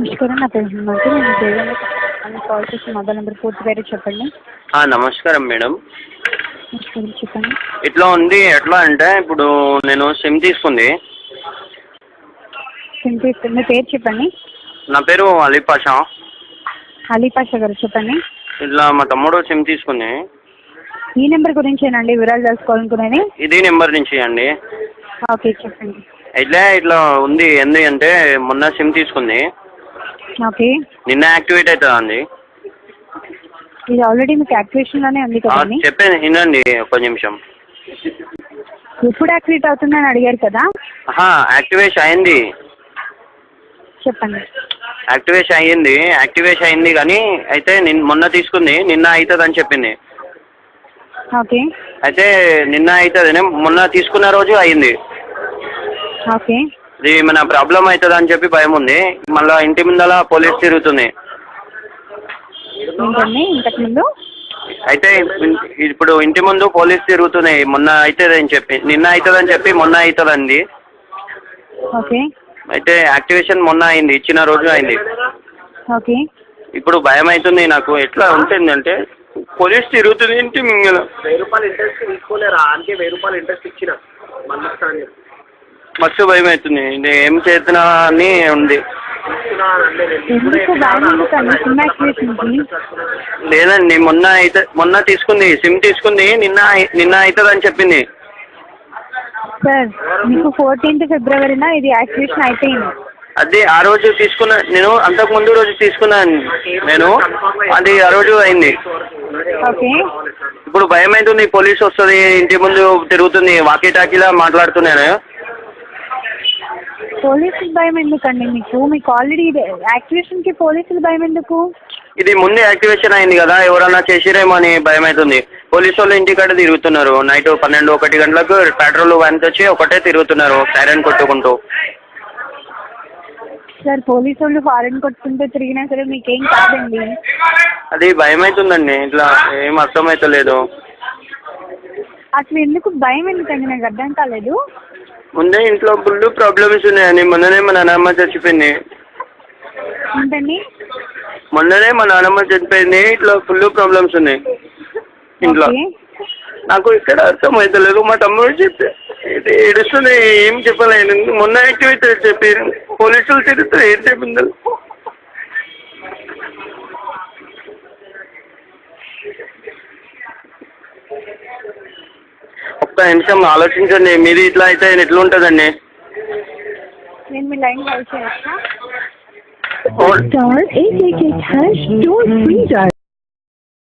నమస్కారం. నా పేరు హిమాంశు. నేను దేవాలయ కాల్ చేసిన మొబైల్ నెంబర్ పూర్తి పేరు చెప్పండి. నమస్కారం మేడం. నమస్కారం, చెప్పండి. ఇట్లా ఉంది. ఎట్లా అంటే ఇప్పుడు నేను సిమ్ తీసుకుంది. సిమ్ తీసుకుని మీ పేరు చెప్పండి. నా పేరు అలీ పాషా. అలీ పాషా గారు చెప్పండి. ఇట్లా మా తమ్ముడు సిమ్ తీసుకుంది. ఈ నెంబర్ గురించేనండి వివరాలు తెలుసుకోవాలనుకునేది? ఇదే నెంబర్ నుంచి అండి. ఓకే, చెప్పండి. ఇట్లా ఉంది. ఏంది అంటే మొన్న సిమ్ తీసుకుంది. ఓకే. నిన్న యాక్టివేట్ అవుతుందా అండి? ఇది ఆల్రెడీ మీకు యాక్టివేషన్లోనే ఉంది కదండి. చెప్పేది వినండి ఒక నిమిషం. ఎప్పుడు యాక్టివేట్ అవుతుందని అడిగారు కదా. యాక్టివేషన్ అయింది. చెప్పండి. యాక్టివేషన్ అయింది కానీ అయితే మొన్న తీసుకుంది. నిన్న అవుతుంది అని చెప్పింది. ఓకే. అయితే నిన్న అవుతుంది, మొన్న తీసుకున్న రోజు అయింది. ఓకే. ఇది మన ప్రాబ్లం అవుతుంది అని చెప్పి భయం ఉంది. మళ్ళీ ఇంటి ముందర పోలీస్ తిరుగుతుంది. ఏంటండి ఇంతకుముందు? అయితే ఇప్పుడు ఇంటి ముందు పోలీస్ తిరుగుతున్నాయి. మొన్న అవుతుంది అని చెప్పి, నిన్న అవుతుంది అని చెప్పి మొన్న అవుతుందండి. ఓకే. అయితే యాక్టివేషన్ మొన్న అయింది, ఇచ్చిన రోజు అయింది. ఓకే. ఇప్పుడు భయం అవుతుంది నాకు. ఎట్లా ఉంటుందంటే పోలీస్ తిరుగుతుంది ఇంటి ముంగల. 1000 రూపాయలు ఇంట్రెస్ట్ తీసుకోలేరా? అంటే 1000 రూపాయలు ఇంట్రెస్ట్ ఇచ్చిన మస్తు భయం అవుతుంది. నేను ఏం చేస్తున్నా అని ఉంది. ఎందుకు భయం ఎందుకండి సిమ్ యాక్టివేషన్కి? లేదండి, మొన్న తీసుకుంది, సిమ్ తీసుకుంది. నిన్న అవుతుంది అని చెప్పింది. సార్, మీకు 14th ఫిబ్రవరిన ఇది యాక్టివేషన్ అయిపోయింది. అది ఆ రోజు తీసుకున్నా నేను. అంతకు ముందు రోజు తీసుకున్నాను నేను. అది ఆ రోజు అయింది. ఓకే. ఇప్పుడు భయం అవుతుంది. పోలీస్ వస్తుంది, ఇంటి ముందు తిరుగుతుంది, వాకీ టాకీలా మాట్లాడుతున్నాను. పోలీసులు భయం ఎందుకండి మీకు ఆల్రెడీ యాక్టివేషన్కి పోలీసులు భయం ఎందుకు? ఇది ముందే యాక్టివేషన్ అయింది కదా, ఎవరన్నా చేసిరేమో అని భయం అవుతుంది. పోలీసు వాళ్ళు ఇంటికాడ తిరుగుతున్నారు. నైట్ 12-1 గంటలకు పెట్రోల్ వ్యాన్ వచ్చి ఒకటే తిరుగుతున్నారు సైరన్ కొట్టుకుంటూ. సార్, పోలీసు వాళ్ళు హారన్ కొట్టుకుంటూ తిరిగినా సరే మీకేం కాదండి. అది భయం అవుతుందండి. ఇట్లా ఏం అర్థమవుతలేదు. అసలు ఎందుకు భయం ఎందుకండి? నాకు అర్థం కాలేదు. ముందే ఇంట్లో ఫుల్ ప్రాబ్లమ్స్ ఉన్నాయని. మొన్ననే మా నాన్నమ్మ చచ్చిపోయింది. ఏంటండి? మొన్ననే మా నాన్నమ్మ చచ్చిపోయింది. ఇట్లా ఫుల్ ప్రాబ్లమ్స్ ఉన్నాయి ఇంట్లో. నాకు ఇక్కడ అర్థమవుతలేదు. మా తమ్ముడు చెప్పి ఏడుస్తుంది, ఏం చెప్పలేను. మొన్న యాక్టివేట్ చెప్పి పోలీసులు తిరిగితే ఏం చెప్పింది. ఒక్క నిమిషం ఆలోచించండి. మీది ఇట్లా అయితే ఎట్లా ఉంటుందండి? నేను మీ లైన్ కాల్ చేయొచ్చా?